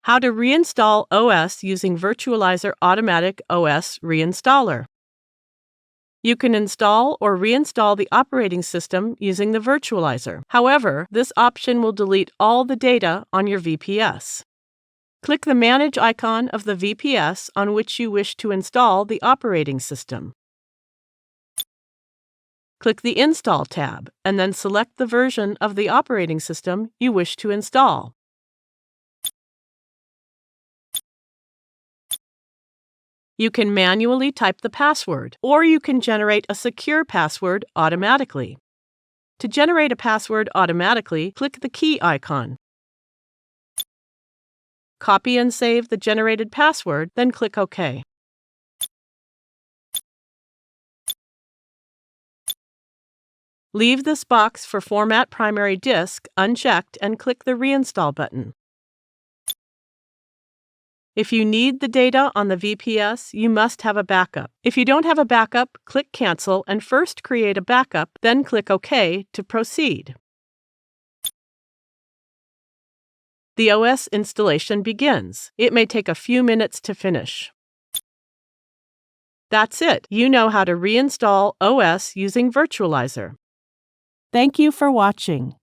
How to reinstall OS using Virtualizor Automatic OS-Reinstaller. You can install or reinstall the operating system using the virtualizer. However, this option will delete all the data on your VPS. Click the Manage icon of the VPS on which you wish to install the operating system. Click the Install tab and then select the version of the operating system you wish to install. You can manually type the password, or you can generate a secure password automatically. To generate a password automatically, click the key icon. Copy and save the generated password, then click OK. Leave this box for Format Primary Disk unchecked and click the Reinstall button. If you need the data on the VPS, you must have a backup. If you don't have a backup, click Cancel and first create a backup, then click OK to proceed. The OS installation begins. It may take a few minutes to finish. That's it. You know how to reinstall OS using Virtualizor. Thank you for watching.